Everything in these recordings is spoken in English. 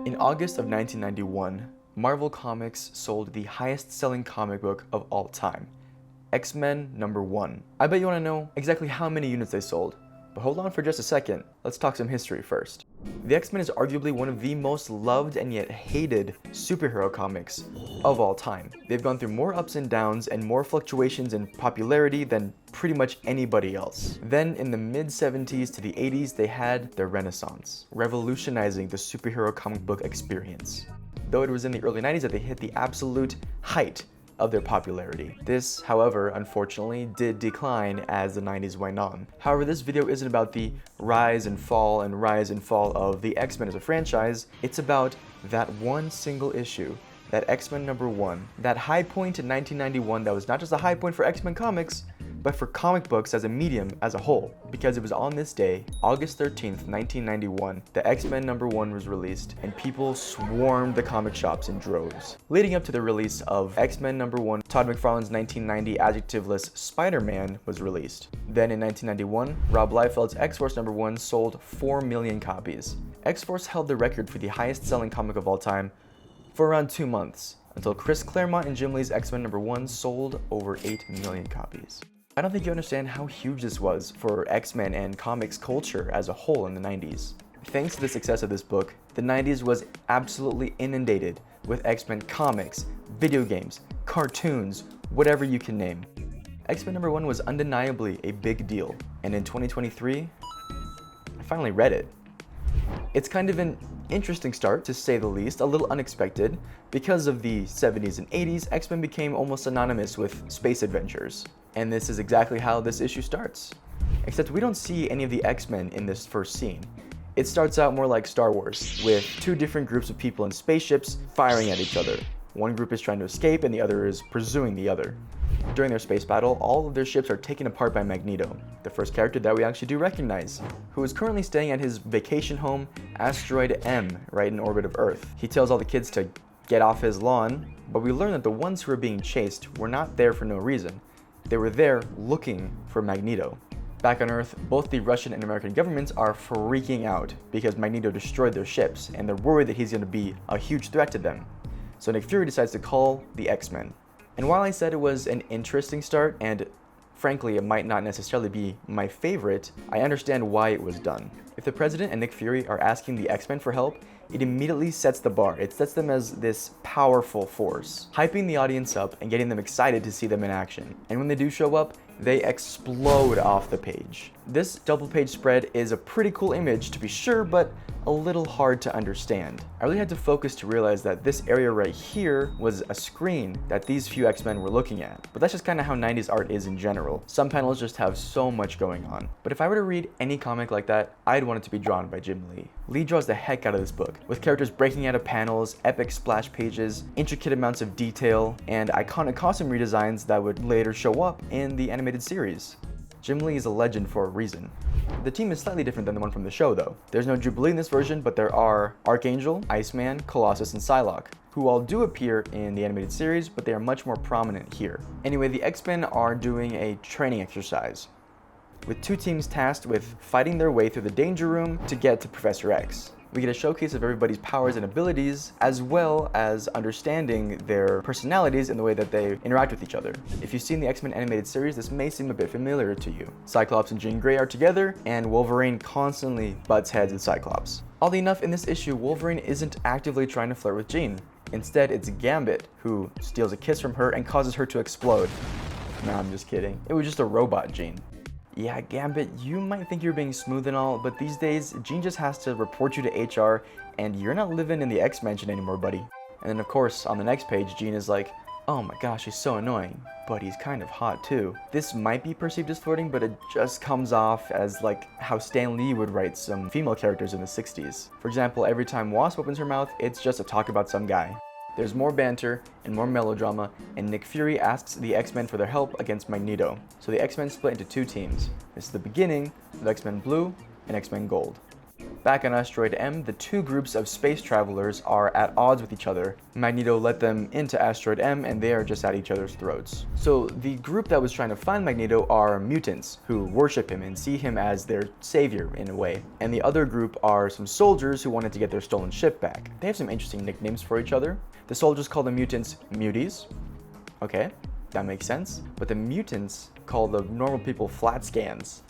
In August of 1991, Marvel Comics sold the highest-selling comic book of all time, X-Men #1. I bet you want to know exactly how many units they sold, but hold on for just a second. Let's talk some history first. The X-Men is arguably one of the most loved and yet hated superhero comics of all time. They've gone through more ups and downs and more fluctuations in popularity than pretty much anybody else. Then in the mid-70s to the 80s, they had their renaissance, revolutionizing the superhero comic book experience. Though it was in the early 90s that they hit the absolute height of their popularity. This, however, unfortunately did decline as the 90s went on. However, this video isn't about the rise and fall of the X-Men as a franchise. It's about that one single issue, that X-Men #1, that high point in 1991 that was not just a high point for X-Men comics, but for comic books as a medium as a whole. Because it was on this day, August 13th, 1991, the X-Men #1 was released, and people swarmed the comic shops in droves. Leading up to the release of X-Men #1, Todd McFarlane's 1990 adjectiveless Spider-Man was released. Then in 1991, Rob Liefeld's X-Force #1 sold 4 million copies. X-Force held the record for the highest-selling comic of all time for around 2 months, until Chris Claremont and Jim Lee's X-Men #1 sold over 8 million copies. I don't think you understand how huge this was for X-Men and comics culture as a whole in the 90s. Thanks to the success of this book, the 90s was absolutely inundated with X-Men comics, video games, cartoons, whatever you can name. X-Men #1 was undeniably a big deal, and in 2023, I finally read it. It's kind of an interesting start, to say the least, a little unexpected. Because of the 70s and 80s, X-Men became almost synonymous with space adventures. And this is exactly how this issue starts. Except we don't see any of the X-Men in this first scene. It starts out more like Star Wars, with 2 different groups of people in spaceships firing at each other. One group is trying to escape and the other is pursuing the other. During their space battle, all of their ships are taken apart by Magneto, the first character that we actually do recognize, who is currently staying at his vacation home, Asteroid M, right in orbit of Earth. He tells all the kids to get off his lawn, but we learn that the ones who are being chased were not there for no reason. They were there looking for Magneto. Back on Earth, both the Russian and American governments are freaking out because Magneto destroyed their ships, and they're worried that he's going to be a huge threat to them. So Nick Fury decides to call the X-Men. And while I said it was an interesting start, and frankly it might not necessarily be my favorite, I understand why it was done. If the President and Nick Fury are asking the X-Men for help, it immediately sets the bar. It sets them as this powerful force, hyping the audience up and getting them excited to see them in action. And when they do show up, they explode off the page. This double page spread is a pretty cool image to be sure, but a little hard to understand. I really had to focus to realize that this area right here was a screen that these few X-Men were looking at. But that's just kind of how 90s art is in general. Some panels just have so much going on. But if I were to read any comic like that, I'd want it to be drawn by Jim Lee. Lee draws the heck out of this book, with characters breaking out of panels, epic splash pages, intricate amounts of detail, and iconic costume redesigns that would later show up in the animated series. Jim Lee is a legend for a reason. The team is slightly different than the one from the show though. There's no Jubilee in this version, but there are Archangel, Iceman, Colossus, and Psylocke, who all do appear in the animated series, but they are much more prominent here. Anyway, the X-Men are doing a training exercise, with 2 teams tasked with fighting their way through the Danger Room to get to Professor X. We get a showcase of everybody's powers and abilities, as well as understanding their personalities in the way that they interact with each other. If you've seen the X-Men animated series, this may seem a bit familiar to you. Cyclops and Jean Grey are together, and Wolverine constantly butts heads with Cyclops. Oddly enough, in this issue, Wolverine isn't actively trying to flirt with Jean. Instead, it's Gambit who steals a kiss from her and causes her to explode. No, I'm just kidding. It was just a robot Jean. Yeah, Gambit, you might think you're being smooth and all, but these days, Jean just has to report you to HR, and you're not living in the X-Mansion anymore, buddy. And then of course, on the next page, Jean is like, oh my gosh, he's so annoying, but he's kind of hot too. This might be perceived as flirting, but it just comes off as like how Stan Lee would write some female characters in the 60s. For example, every time Wasp opens her mouth, it's just a talk about some guy. There's more banter and more melodrama, and Nick Fury asks the X-Men for their help against Magneto. So the X-Men split into 2 teams. This is the beginning of X-Men Blue and X-Men Gold. Back on Asteroid M, the two groups of space travelers are at odds with each other. Magneto let them into Asteroid M and they are just at each other's throats. So the group that was trying to find Magneto are mutants who worship him and see him as their savior in a way. And the other group are some soldiers who wanted to get their stolen ship back. They have some interesting nicknames for each other. The soldiers call the mutants muties. Okay, that makes sense. But the mutants call the normal people flat scans.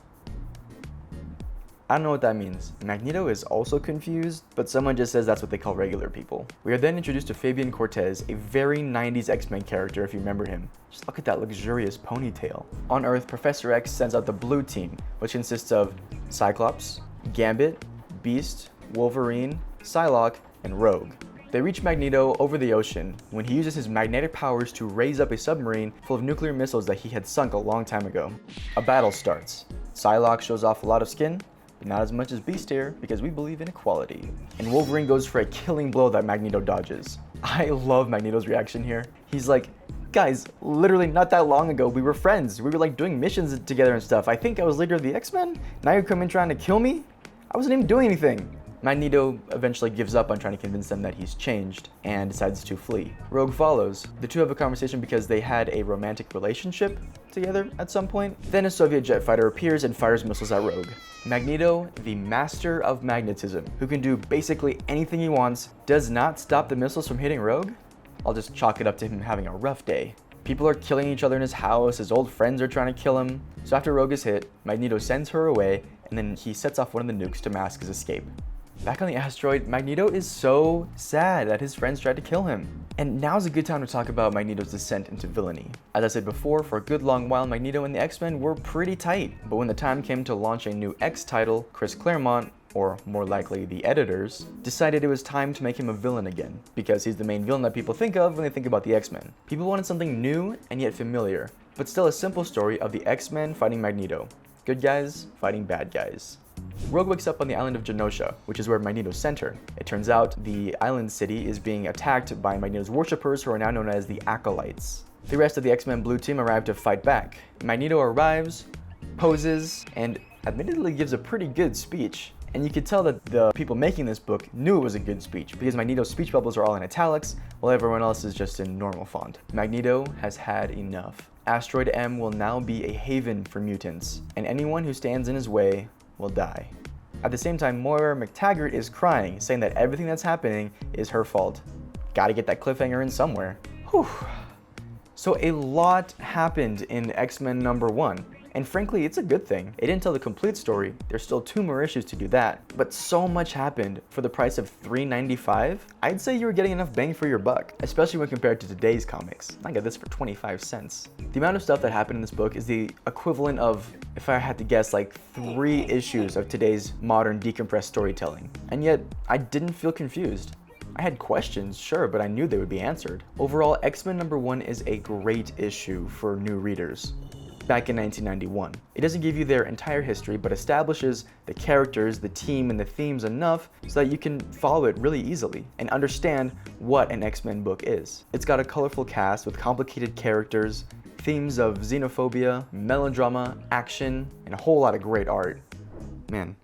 I don't know what that means. Magneto is also confused, but someone just says that's what they call regular people. We are then introduced to Fabian Cortez, a very 90s X-Men character if you remember him. Just look at that luxurious ponytail. On Earth, Professor X sends out the Blue Team, which consists of Cyclops, Gambit, Beast, Wolverine, Psylocke, and Rogue. They reach Magneto over the ocean when he uses his magnetic powers to raise up a submarine full of nuclear missiles that he had sunk a long time ago. A battle starts. Psylocke shows off a lot of skin, but not as much as Beast here, because we believe in equality. And Wolverine goes for a killing blow that Magneto dodges. I love Magneto's reaction here. He's like, guys, literally not that long ago, we were friends. We were like doing missions together and stuff. I think I was leader of the X-Men. Now you're coming trying to kill me? I wasn't even doing anything. Magneto eventually gives up on trying to convince them that he's changed and decides to flee. Rogue follows. The two have a conversation because they had a romantic relationship together at some point. Then a Soviet jet fighter appears and fires missiles at Rogue. Magneto, the master of magnetism, who can do basically anything he wants, does not stop the missiles from hitting Rogue. I'll just chalk it up to him having a rough day. People are killing each other in his house, his old friends are trying to kill him. So after Rogue is hit, Magneto sends her away, and then he sets off one of the nukes to mask his escape. Back on the asteroid, Magneto is so sad that his friends tried to kill him. And now's a good time to talk about Magneto's descent into villainy. As I said before, for a good long while, Magneto and the X-Men were pretty tight. But when the time came to launch a new X title, Chris Claremont, or more likely the editors, decided it was time to make him a villain again, because he's the main villain that people think of when they think about the X-Men. People wanted something new and yet familiar, but still a simple story of the X-Men fighting Magneto. Good guys fighting bad guys. Rogue wakes up on the island of Genosha, which is where Magneto sent her. It turns out the island city is being attacked by Magneto's worshippers, who are now known as the Acolytes. The rest of the X-Men Blue Team arrive to fight back. Magneto arrives, poses, and admittedly gives a pretty good speech. And you could tell that the people making this book knew it was a good speech, because Magneto's speech bubbles are all in italics, while everyone else is just in normal font. Magneto has had enough. Asteroid M will now be a haven for mutants, and anyone who stands in his way will die. At the same time, Moira McTaggart is crying, saying that everything that's happening is her fault. Gotta get that cliffhanger in somewhere. Whew. So a lot happened in X-Men #1. And frankly, it's a good thing. It didn't tell the complete story. There's still 2 more issues to do that. But so much happened for the price of $3.95. I'd say you were getting enough bang for your buck, especially when compared to today's comics. I got this for 25 cents. The amount of stuff that happened in this book is the equivalent of, if I had to guess, like 3 issues of today's modern decompressed storytelling. And yet, I didn't feel confused. I had questions, sure, but I knew they would be answered. Overall, X-Men #1 is a great issue for new readers. Back in 1991. It doesn't give you their entire history, but establishes the characters, the team, and the themes enough so that you can follow it really easily and understand what an X-Men book is. It's got a colorful cast with complicated characters, themes of xenophobia, melodrama, action, and a whole lot of great art. Man,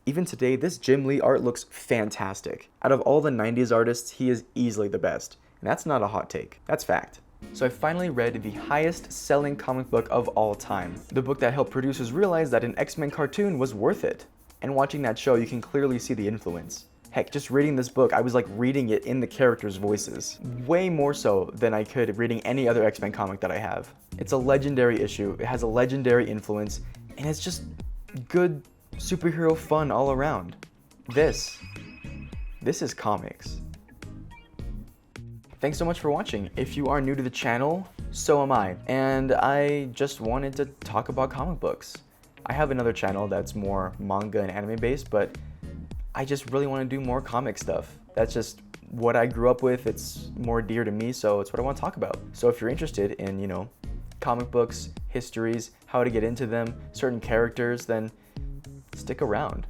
even today, this Jim Lee art looks fantastic. Out of all the 90s artists, he is easily the best. And that's not a hot take, that's fact. So I finally read the highest selling comic book of all time. The book that helped producers realize that an X-Men cartoon was worth it. And watching that show, you can clearly see the influence. Heck, just reading this book, I was like reading it in the characters' voices. Way more so than I could reading any other X-Men comic that I have. It's a legendary issue, it has a legendary influence, and it's just good superhero fun all around. This is comics. Thanks so much for watching. If you are new to the channel, so am I. And I just wanted to talk about comic books. I have another channel that's more manga and anime based, but I just really want to do more comic stuff. That's just what I grew up with. It's more dear to me, so it's what I want to talk about. So if you're interested in, comic books, histories, how to get into them, certain characters, then stick around.